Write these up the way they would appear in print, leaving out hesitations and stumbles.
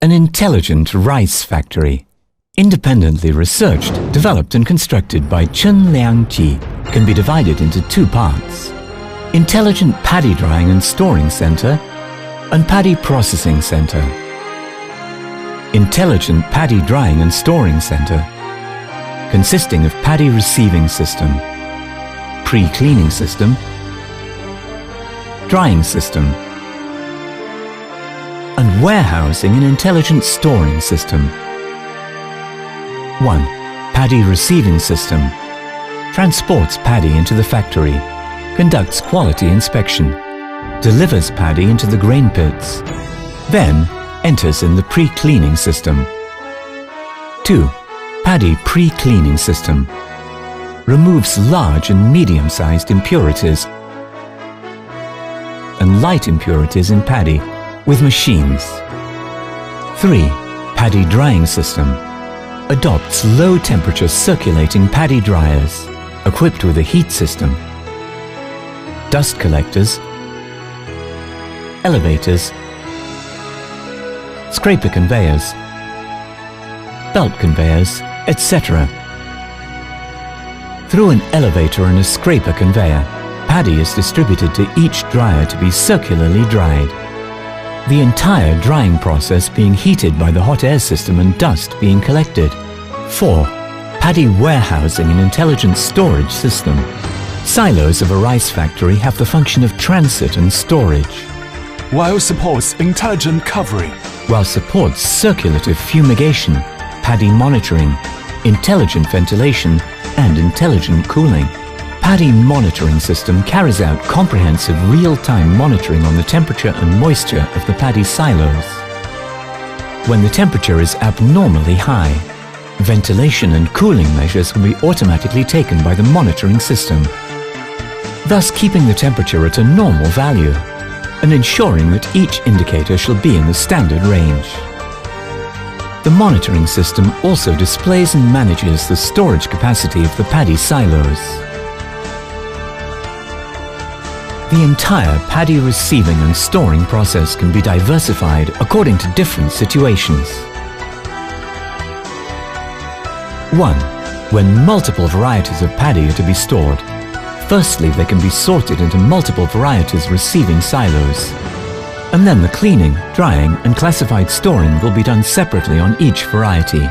An intelligent rice factory, independently researched, developed and constructed by Chen Liang Ji, can be divided into two parts: Intelligent Paddy Drying and Storing Center and Paddy Processing Center. Intelligent Paddy Drying and Storing Center, consisting of Paddy Receiving System, Pre-Cleaning System, Drying System, and Warehousing and Intelligent Storing System. 1. Paddy Receiving System transports paddy into the factory, conducts quality inspection, delivers paddy into the grain pits, then enters in the pre-cleaning system. 2. Paddy Pre-Cleaning System removes large and medium-sized impurities and light impurities in paddy with machines. 3. Paddy Drying System adopts low-temperature circulating paddy dryers equipped with a heat system, dust collectors, elevators, scraper conveyors, belt conveyors, etc. Through an elevator and a scraper conveyor, paddy is distributed to each dryer to be circularly dried, the entire drying process being heated by the hot air system and dust being collected. 4. Paddy Warehousing and Intelligent Storage System. Silos of a rice factory have the function of transit and storage, while supports intelligent covering, while supports circulative fumigation, paddy monitoring, intelligent ventilation, and intelligent cooling. Paddy Monitoring System carries out comprehensive real-time monitoring on the temperature and moisture of the paddy silos. When the temperature is abnormally high, ventilation and cooling measures will be automatically taken by the monitoring system, thus keeping the temperature at a normal value and ensuring that each indicator shall be in the standard range. The monitoring system also displays and manages the storage capacity of the paddy silos. The entire paddy receiving and storing process can be diversified according to different situations. 1. When multiple varieties of paddy are to be stored, firstly they can be sorted into multiple varieties receiving silos, and then the cleaning, drying and classified storing will be done separately on each variety.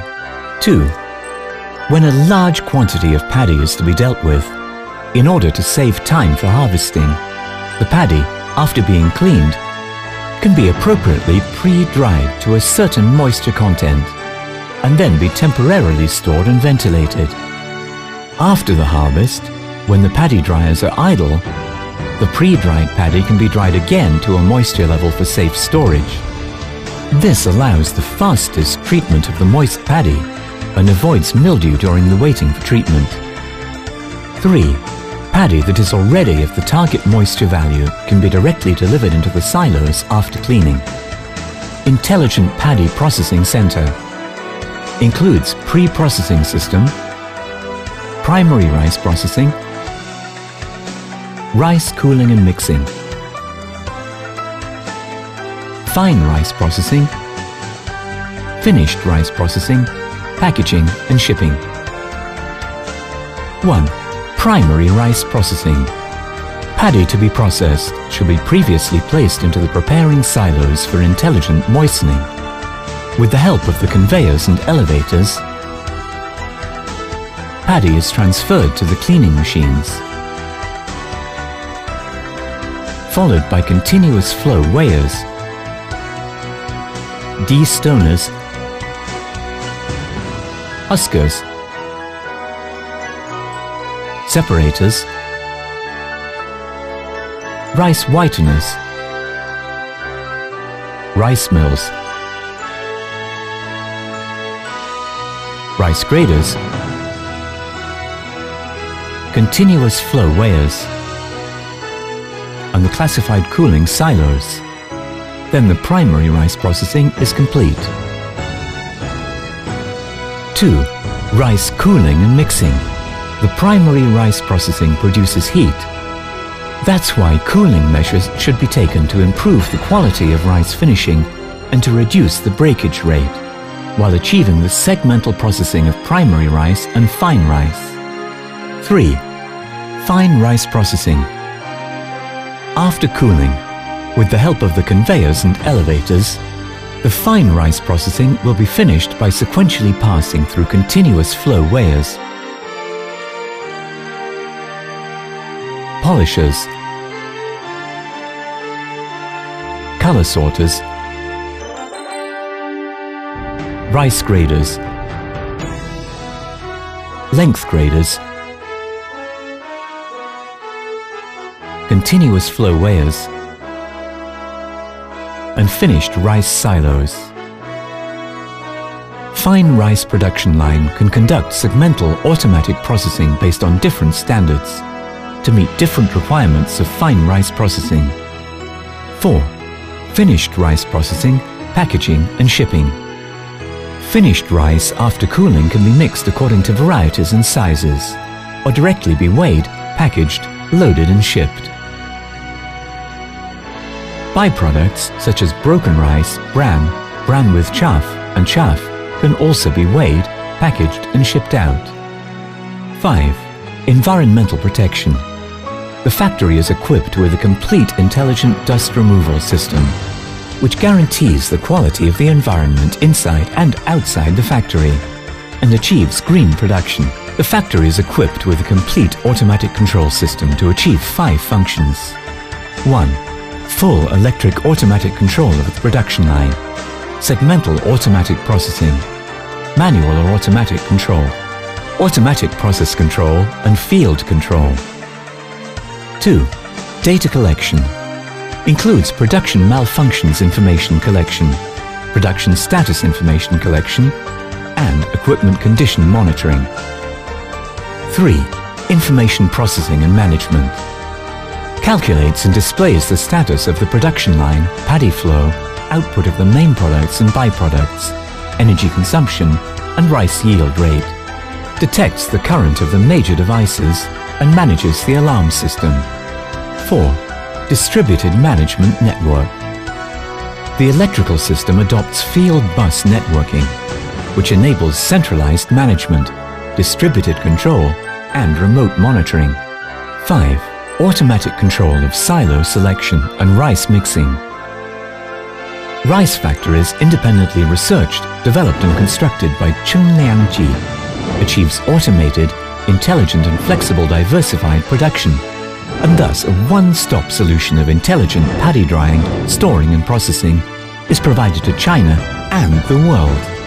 2. When a large quantity of paddy is to be dealt with, in order to save time for harvesting, the paddy, after being cleaned, can be appropriately pre-dried to a certain moisture content and then be temporarily stored and ventilated. After the harvest, when the paddy dryers are idle, the pre-dried paddy can be dried again to a moisture level for safe storage. This allows the fastest treatment of the moist paddy and avoids mildew during the waiting for treatment. 3. Paddy that is already of the target moisture value can be directly delivered into the silos after cleaning. Intelligent Paddy Processing Center includes pre-processing system, primary rice processing, rice cooling and mixing, fine rice processing, finished rice processing, packaging and shipping. 1. Primary rice processing. Paddy to be processed should be previously placed into the preparing silos for intelligent moistening. With the help of the conveyors and elevators, paddy is transferred to the cleaning machines, followed by continuous flow weighers, de-stoners, huskers, separators, rice whiteners, rice mills, rice graders, continuous flow weighers, and the classified cooling silos. Then the primary rice processing is complete. 2. Rice cooling and mixing. The primary rice processing produces heat. That's why cooling measures should be taken to improve the quality of rice finishing and to reduce the breakage rate, while achieving the segmental processing of primary rice and fine rice. 3. Fine rice processing. After cooling, with the help of the conveyors and elevators, the fine rice processing will be finished by sequentially passing through continuous flow weighers, polishers, color sorters, rice graders, length graders, continuous flow weighers, and finished rice silos. Fine rice production line can conduct segmental automatic processing based on different standards to meet different requirements of fine rice processing. 4. Finished rice processing, packaging and shipping. Finished rice after cooling can be mixed according to varieties and sizes, or directly be weighed, packaged, loaded and shipped. Byproducts such as broken rice, bran, bran with chaff and chaff can also be weighed, packaged and shipped out. 5. Environmental protection. The factory is equipped with a complete intelligent dust removal system, which guarantees the quality of the environment inside and outside the factory and achieves green production. The factory is equipped with a complete automatic control system to achieve 5 functions. 1. Full electric automatic control of the production line, segmental automatic processing, manual or automatic control, automatic process control and field control. 2. Data collection. Includes production malfunctions information collection, production status information collection, and equipment condition monitoring. 3. Information processing and management. Calculates and displays the status of the production line, paddy flow, output of the main products and byproducts, energy consumption, and rice yield rate. Detects the current of the major devices and manages the alarm system. 4. Distributed management network. The electrical system adopts field bus networking, which enables centralized management, distributed control, and remote monitoring. 5. Automatic control of silo selection and rice mixing. Rice factories independently researched, developed and constructed by Chen Liang Ji achieves automated, intelligent and flexible diversified production, and thus a one-stop solution of intelligent paddy drying, storing and processing is provided to China and the world.